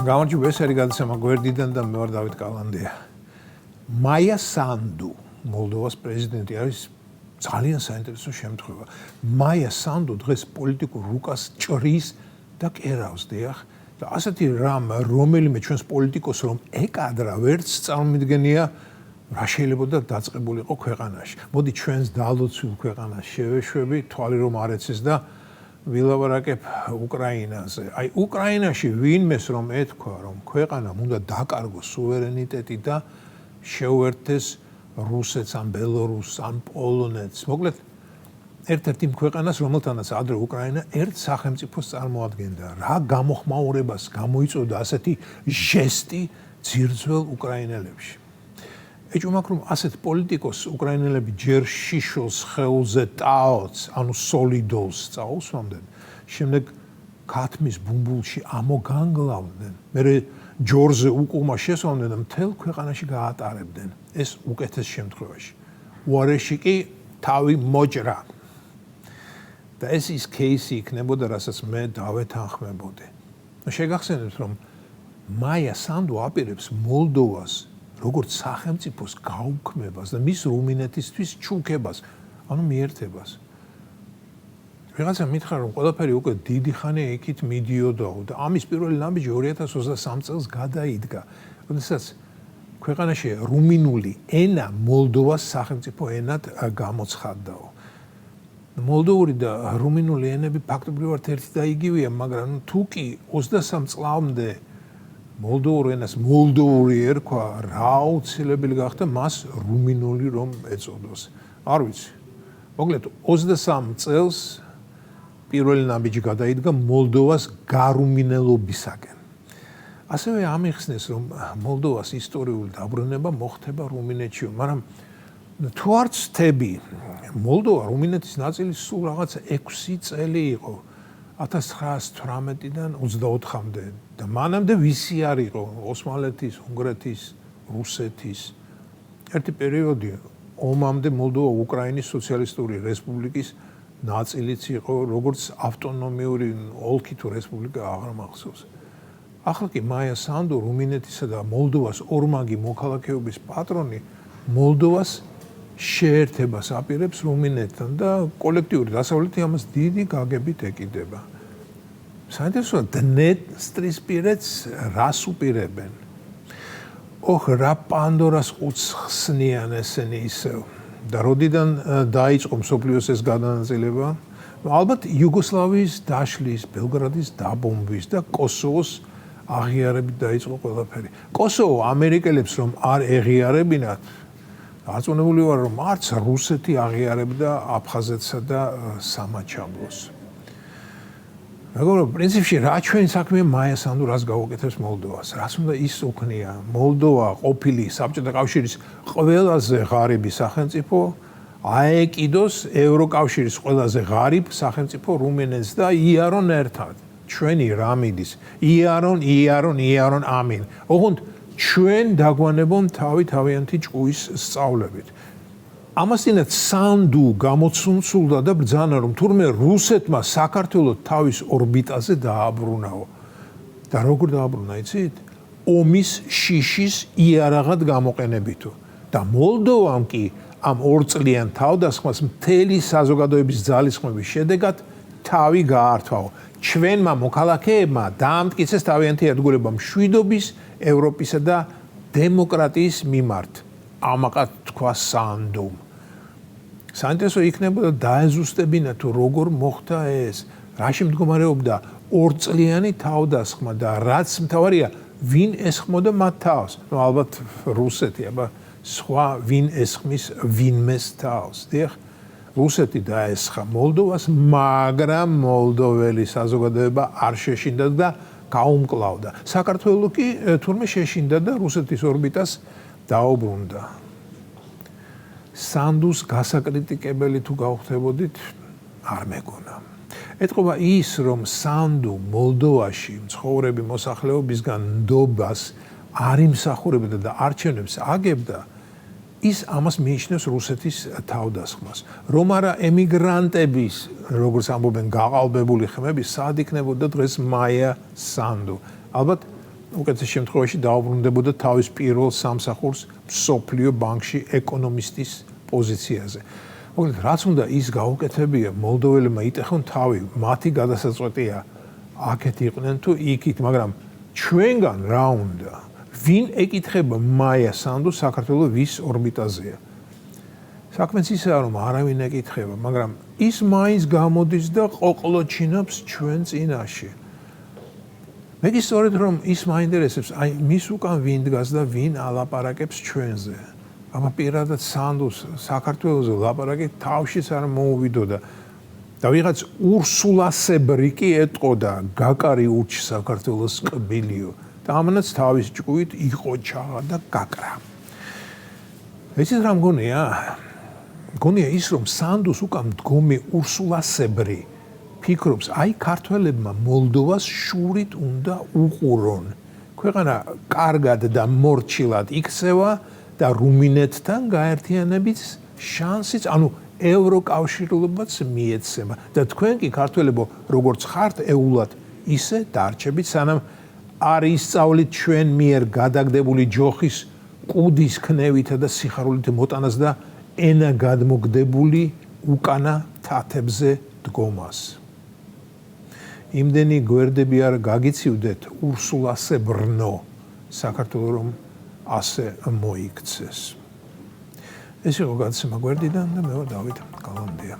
გამარჯობა, ეს არის გადაცემა გვერდიდან და მე ვარ დავით კალანდია. მაია სანდუ, მოლდოვას პრეზიდენტი არის ძალიან საინტერესო შემთხვევა. მაია სანდუ დღეს პოლიტიკურ რუკას ჭრის და კერავს, დიახ. და ასეთი რამ, რომელიმე ჩვენს პოლიტიკოს რომ ეკადრა, ვერც წარმომიდგენია რა შეიძლება დაწყებულიყო ქვეყანაში. მოდი ჩვენს დალოცულ ქვეყანას შევეშვები, თვალი რომ არ ეცეს და ვილაპარაკებ უკრაინაზე. აი უკრაინაში ვინმეს რომ ეთქვა რომ ქვეყანამ უნდა დაკარგოს სუვერენიტეტი და შეუერთდეს რუსეთს ან ბელორუსს ან პოლონეთს. მოკლედ ერთ-ერთ იმ ქვეყანას რომელთანაც ადრე უკრაინა ერთ სახელმწიფოს წარმოადგენდა. რა გამოხმაურებას გამოიწვევდა ასეთი ჟესტი ძირძველ უკრაინელებში. ეჭვმაქვს რომ ასეთ პოლიტიკოს უკრაინელები ჯერ შიშოს ხელზე ტაოც, ანუ სოლიდოლს წაუსვამდნენ, შემდეგ ქათმის ბუმბულში ამოგანგლავდნენ, მერე ჯორზე უკუღმა შესვამდნენ და მთელ ქვეყანაში გაატარებდნენ. ეს უკეთეს შემთხვევაში. უარეში კი თავი მოჭრა. და ეს ის кейსი იქნებოდა, რასაც მე დავეთანხმებოდი. შეგახსენებთ, რომ მაია სანდუ აპირებს მოლდოვას როგორც სახელმწიფოს გაუქმებას და მის რუმინეთისთვის ჩუქებას, ანუ მიერთებას. ვიღაცა მითხრა რომ ყველაფერი უკვე დიდი ხანია იქით მიდიოდაო და ამის პირველი ნაბიჯი 2023 წელს გადაიდგა, როდესაც ქვეყანაში რუმინული ენა მოლდოვას სახელმწიფო ენად გამოცხადდაო. მოლდოვური და რუმინული ენები ფაქტობრივად ერთი და იგივეა, მაგრამ თუ კი 23 წლამდე მოლდოვურ ენას მოლდოვური ერქვა, რა აუცილებელი გახდა მას რუმინული რომ ეწოდოს. არ ვიცი. მოკლედ 23 წელს პირველი ნაბიჯი გადაიდგა მოლდოვას გარუმინელობისაკენ. ასევე ამიხსნეს რომ მოლდოვას ისტორიული დაბრუნება მოხდება რუმინეთში, მაგრამ თუ არ ვცდები, მოლდოვა რუმინეთის ნაწილი სულ რაღაცა 6 წელი იყო. 1918-დან 24-მდე და მანამდე ვისი არ იყო ოსმალეთის, უნგრეთის, რუსეთის. ერთი პერიოდი ომამდე მოლდოვა უკრაინის სოციალისტური რესპუბლიკის ნაწილიც იყო, როგორც ავტონომიური ოლქი თუ რესპუბლიკა აღარ მახსოვს. ახლა კი მაია სანდუ რუმინეთისა და მოლდოვას ორმაგი მოქალაქეობის პატრონი მოლდოვას შეერთებას აპირებს რუმინეთთან და კოლექტიური დასავლეთი ამას დიდი გაგებით ეკიდება. საინტერესოა დნესტრისპირეთს რას უპირებენ? რა პანდორას ყუთს ხსნიან ესენი ისევ და როდიდან დაიწყო მსოფლიოს ეს გადანაწილება? ალბათ იუგოსლავიის დაშლის, ბელგრადის დაბომბვის და კოსოვოს აღიარებით დაიწყო ყველაფერი. კოსოვო ამერიკელებს რომ არ ეღიარებინათ, აწონებული ვარ რომ არც რუსეთი აღიარებდა აფხაზეთსა და სამაჩაბლოს. მეგობრებო, პრინციპში რა ჩვენი საქმეა მაია სანდუ რას გაუკეთებს მოლდოვას? რას უნდა ის უქნია? მოლდოვა ყოფილი საბჭოთა კავშირის ყველაზე ღარიბი სახელმწიფო აეკიდოს ევროკავშირის ყველაზე ღარიბ სახელმწიფო რუმინეთს და იარონ ერთად. ჩვენი რამიდის იარონ ამინ. ოღონდ ჩვენ დაგვანებონ თავიანთი ჭკუის სწავლებით. ამასთანავე სანდუ გამოცუნცულდა და ბრძანა რომ თურმე რუსეთმა საქართველოს თავის ორბიტაზე დააბრუნაო. და როგორ დააბრუნა, იცით? ომის შიშის იარაღად გამოყენებითო. და მოლდოვამ კი ამ ორწლიან თავდასხმას მთელი საზოგადოების ძალისხმევის შედეგად თავი გაართვაო. ჩვენმა მოქალაქეებმა დაამტკიცეს თავიანთი ერთგულება მშვიდობის, ევროპისა და დემოკრატიის მიმართ. ამაყად თქვა სანდუმ. საინტერესო იქნებოდა დაეზუსტებინა თუ როგორ მოხდა ეს, რაში მდგომარეობდა ორწლიანი თავდასხმა და რაც მთავარია, ვინ ესხმოდა მათ თავს? ალბათ რუსეთი, აბა სხვა ვინ ესხმის ვინმეს თავს. დიახ, რუსეთი დაესხა მოლდოვას, მაგრამ მოლდოველი საზოგადოება არ შეშინდა და გაუმკლავდა. საქართველო კი თურმე შეშინდა და რუსეთის ორბიტას დაუბრუნდა. სანდუს გასაკრიტიკებელი თუ გავხდებოდით, არ მეგონა. ეთყობა ის, რომ სანდუ მოლდოვაში მცხოვრები მოსახლეობისგან ნდობას არ იმსახურებდა და არჩევნებს აგებდა, ის ამას მიიჩნევს რუსეთის თავდასხმას. რომ არა ემიგრანტების, როგორც ამბობენ, გაყალბებული ხმები, სად იქნებოდა დღეს მაია სანდუ? ალბათ უკეთეს შემთხვევაში დაუბრუნდებოდა თავის პირველ სამსახურს მსოფლიო ბანკში ეკონომისტის პოზიციაზე. მოკლედ, რაც უნდა ის გაუკეთებია, მოლდოველებმა იტეხონ თავი, მათი გადასაწყვეტია აქეთ იყვნენ თუ იქით, მაგრამ ჩვენგან რა უნდა? ვინ ეკითხება მაია სანდუ საქართველოს ვის ორბიტაზეა? საქმეც ისაა, რომ არავინ ეკითხება, მაგრამ ის მაინც გამოდის და ყოყლოჩინობს ჩვენ წინაშე. მე გისურვებთ, რომ ის მაინტერესებს, აი მის უკან ვინ დგას და ვინ ალაპარაკებს ჩვენზე. ამა პირადად სანდუს საქართველოს ლაპარაკი თავშიც არ მოუვიდოდა და ვიღაც ურსულასებრი კი ეტყოდა გაკარი ურჩ საქართველოს კბილიო და ამანაც თავის ჭკუით იყო ჩაღა და გაკრა. ეცით რა მგონია? მგონია ის, რომ სანდუს უკან მდგომი ურსულასებრი ფიქრობს, აი ქართველებმა მოლდოვას შურით უნდა უყურონ. ქვეყანა კარგად და მორჩილად იქცევა და რუმინეთთან გაერთიანების შანსიც, ანუ ევროკავშირლობაც მიეცემა და თქვენ კი ქართველებო, როგორც ხართ ეულად, ისე დარჩებით, სანამ არ ისწავლით ჩვენ მიერ გადაგდებული ჯოხის კუდის ქნევითა და სიხარულით მოტანას და ენა გადმოგდებული უკანა თათებზე დგომას. იმდენი გვერდები არ გაგიცივდეთ ურსულასებრნო საქართველოს რომ ასე მოიქცეს. ეს იყო გადაცემა გვერდიდან და მე ვარ დავით გალანდია.